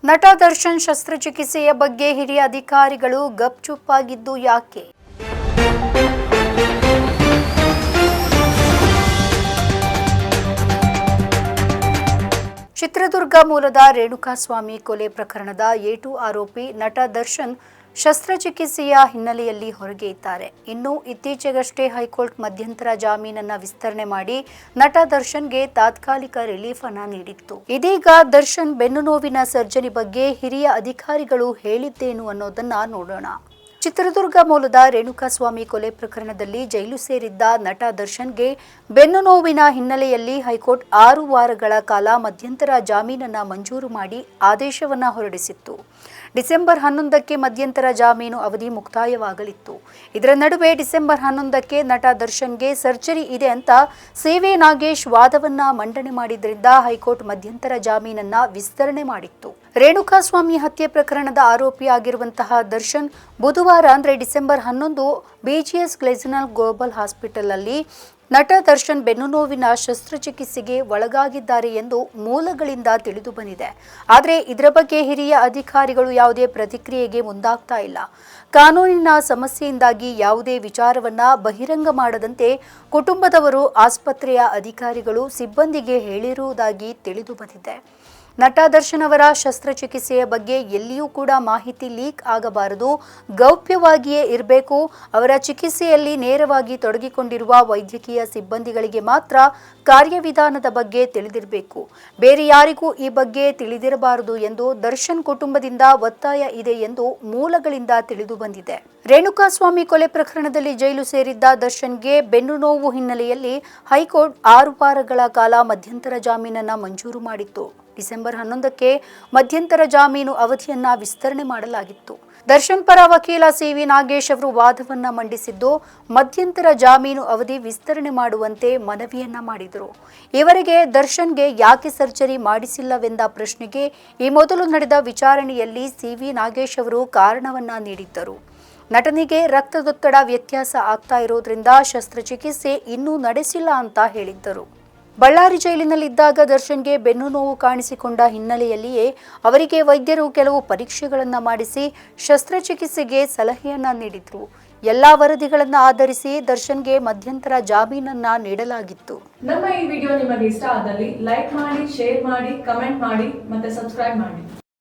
ನಟ ದರ್ಶನ್ ಶಸ್ತ್ರಚಿಕಿತ್ಸೆಯ ಬಗ್ಗೆ ಹಿರಿಯ ಅಧಿಕಾರಿಗಳು ಗಪ್ಚುಪ್ಪಾಗಿದ್ದು ಯಾಕೆ? ಚಿತ್ರದುರ್ಗ ಮೂಲದ ರೇಣುಕಾಸ್ವಾಮಿ ಕೊಲೆ ಪ್ರಕರಣದ ಎ2 ಆರೋಪಿ ನಟ ದರ್ಶನ್ ಶಸ್ತ್ರಚಿಕಿತ್ಸೆಯ ಹಿನ್ನೆಲೆಯಲ್ಲಿ ಹೊರಗೆ ಇದ್ದಾರೆ. ಇನ್ನು ಇತ್ತೀಚೆಗಷ್ಟೇ ಹೈಕೋರ್ಟ್ ಮಧ್ಯಂತರ ಜಾಮೀನನ್ನ ವಿಸ್ತರಣೆ ಮಾಡಿ ನಟ ದರ್ಶನ್ಗೆ ತಾತ್ಕಾಲಿಕ ರಿಲೀಫ್ ಅನ್ನ ನೀಡಿತ್ತು. ಇದೀಗ ದರ್ಶನ್ ಬೆನ್ನು ನೋವಿನ ಸರ್ಜರಿ ಬಗ್ಗೆ ಹಿರಿಯ ಅಧಿಕಾರಿಗಳು ಹೇಳಿದ್ದೇನು ಅನ್ನೋದನ್ನ ನೋಡೋಣ. ಚಿತ್ರದುರ್ಗ ಮೂಲದ ರೇಣುಕಾಸ್ವಾಮಿ ಕೊಲೆ ಪ್ರಕರಣದಲ್ಲಿ ಜೈಲು ಸೇರಿದ್ದ ನಟ ದರ್ಶನ್ಗೆ ಬೆನ್ನು ನೋವಿನ ಹಿನ್ನೆಲೆಯಲ್ಲಿ ಹೈಕೋರ್ಟ್ 6 ವಾರಗಳ ಕಾಲ ಮಧ್ಯಂತರ ಜಾಮೀನನ್ನ ಮಂಜೂರು ಮಾಡಿ ಆದೇಶವನ್ನ ಹೊರಡಿಸಿತ್ತು. ಡಿಸೆಂಬರ್ 11ಕ್ಕೆ ಮಧ್ಯಂತರ ಜಾಮೀನು ಅವಧಿ ಮುಕ್ತಾಯವಾಗಲಿತ್ತು. ಇದರ ನಡುವೆ ಡಿಸೆಂಬರ್ 11ಕ್ಕೆ ನಟ ದರ್ಶನ್ಗೆ ಸರ್ಜರಿ ಇದೆ ಅಂತ ಸಿ.ವಿ. ನಾಗೇಶ್ ವಾದವನ್ನ ಮಂಡನೆ ಮಾಡಿದ್ರಿಂದ ಹೈಕೋರ್ಟ್ ಮಧ್ಯಂತರ ಜಾಮೀನನ್ನ ವಿಸ್ತರಣೆ ಮಾಡಿತ್ತು. ರೇಣುಕಾಸ್ವಾಮಿ ಹತ್ಯೆ ಪ್ರಕರಣದ ಆರೋಪಿಯಾಗಿರುವಂತಹ ದರ್ಶನ್ ಬುಧವಾರ ಅಂದರೆ ಡಿಸೆಂಬರ್ 11 ಬಿಜಿಎಸ್ ಗ್ಲೆಜನಲ್ ಗ್ಲೋಬಲ್ ಹಾಸ್ಪಿಟಲ್ ಅಲ್ಲಿ ನಟ ದರ್ಶನ್ ಬೆನ್ನು ನೋವಿನ ಶಸ್ತ್ರಚಿಕಿತ್ಸೆಗೆ ಒಳಗಾಗಿದ್ದಾರೆ ಎಂದು ಮೂಲಗಳಿಂದ ತಿಳಿದು ಬಂದಿದೆ. ಆದರೆ ಇದರ ಬಗ್ಗೆ ಹಿರಿಯ ಅಧಿಕಾರಿಗಳು ಯಾವುದೇ ಪ್ರತಿಕ್ರಿಯೆಗೆ ಮುಂದಾಗ್ತಾ ಇಲ್ಲ. ಕಾನೂನಿನ ಸಮಸ್ಯೆಯಿಂದಾಗಿ ಯಾವುದೇ ವಿಚಾರವನ್ನ ಬಹಿರಂಗ ಮಾಡದಂತೆ ಕುಟುಂಬದವರು ಆಸ್ಪತ್ರೆಯ ಅಧಿಕಾರಿಗಳು ಸಿಬ್ಬಂದಿಗೆ ಹೇಳಿರುವುದಾಗಿ ತಿಳಿದು ಬಂದಿದೆ. ನಟ ದರ್ಶನ್ ಅವರ ಶಸ್ತ್ರಚಿಕಿತ್ಸೆಯ ಬಗ್ಗೆ ಎಲ್ಲಿಯೂ ಕೂಡ ಮಾಹಿತಿ ಲೀಕ್ ಆಗಬಾರದು, ಗೌಪ್ಯವಾಗಿಯೇ ಇರಬೇಕು. ಅವರ ಚಿಕಿತ್ಸೆಯಲ್ಲಿ ನೇರವಾಗಿ ತೊಡಗಿಕೊಂಡಿರುವ ವೈದ್ಯಕೀಯ ಸಿಬ್ಬಂದಿಗಳಿಗೆ ಮಾತ್ರ ಕಾರ್ಯವಿಧಾನದ ಬಗ್ಗೆ ತಿಳಿದಿರಬೇಕು. ಬೇರೆ ಯಾರಿಗೂ ಈ ಬಗ್ಗೆ ತಿಳಿದಿರಬಾರದು ಎಂದು ದರ್ಶನ್ ಕುಟುಂಬದಿಂದ ಒತ್ತಾಯ ಇದೆ ಎಂದು ಮೂಲಗಳಿಂದ ತಿಳಿದು ಬಂದಿದೆ. ರೇಣುಕಾಸ್ವಾಮಿ ಕೊಲೆ ಪ್ರಕರಣದಲ್ಲಿ ಜೈಲು ಸೇರಿದ್ದ ದರ್ಶನ್ಗೆ ಬೆನ್ನು ನೋವು ಹಿನ್ನೆಲೆಯಲ್ಲಿ ಹೈಕೋರ್ಟ್ 6 ವಾರಗಳ ಕಾಲ ಮಧ್ಯಂತರ ಜಾಮೀನನ್ನ ಮಂಜೂರು ಮಾಡಿತ್ತು. ಡಿಸೆಂಬರ್ 11ಕ್ಕೆ ಮಧ್ಯಂತರ ಜಾಮೀನು ಅವಧಿಯನ್ನ ವಿಸ್ತರಣೆ ಮಾಡಲಾಗಿತ್ತು. ದರ್ಶನ್ ಪರ ವಕೀಲ ಸಿ.ವಿ. ನಾಗೇಶ್ ಅವರು ವಾದವನ್ನ ಮಂಡಿಸಿದ್ದು ಮಧ್ಯಂತರ ಜಾಮೀನು ಅವಧಿ ವಿಸ್ತರಣೆ ಮಾಡುವಂತೆ ಮನವಿಯನ್ನ ಮಾಡಿದರು. ಈವರೆಗೆ ದರ್ಶನ್ಗೆ ಯಾಕೆ ಸರ್ಜರಿ ಮಾಡಿಸಿಲ್ಲವೆಂದ ಪ್ರಶ್ನೆಗೆ ಈ ಮೊದಲು ನಡೆದ ವಿಚಾರಣೆಯಲ್ಲಿ ಸಿ.ವಿ. ನಾಗೇಶ್ ಅವರು ಕಾರಣವನ್ನ ನೀಡಿದ್ದರು. ನಟನಿಗೆ ರಕ್ತದೊತ್ತಡ ವ್ಯತ್ಯಾಸ ಆಗ್ತಾ ಇರೋದ್ರಿಂದ ಶಸ್ತ್ರಚಿಕಿತ್ಸೆ ಇನ್ನೂ ನಡೆಸಿಲ್ಲ ಅಂತ ಹೇಳಿದ್ದರು. ಬಳ್ಳಾರಿ ಜೈಲಿನಲ್ಲಿದ್ದಾಗ ದರ್ಶನ್ಗೆ ಬೆನ್ನು ನೋವು ಕಾಣಿಸಿಕೊಂಡ ಹಿನ್ನೆಲೆಯಲ್ಲಿಯೇ ಅವರಿಗೆ ವೈದ್ಯರು ಕೆಲವು ಪರೀಕ್ಷೆಗಳನ್ನು ಮಾಡಿಸಿ ಶಸ್ತ್ರಚಿಕಿತ್ಸೆಗೆ ಸಲಹೆಯನ್ನ ನೀಡಿದ್ರು. ಎಲ್ಲಾ ವರದಿಗಳನ್ನು ಆಧರಿಸಿ ದರ್ಶನ್ಗೆ ಮಧ್ಯಂತರ ಜಾಮೀನನ್ನ ನೀಡಲಾಗಿತ್ತು. ನಮ್ಮ ಈ ವಿಡಿಯೋ ನಿಮಗೆ ಇಷ್ಟ ಆದಲ್ಲಿ ಲೈಕ್ ಮಾಡಿ, ಶೇರ್ ಮಾಡಿ, ಕಮೆಂಟ್ ಮಾಡಿ ಮತ್ತೆ ಸಬ್ಸ್ಕ್ರೈಬ್ ಮಾಡಿ.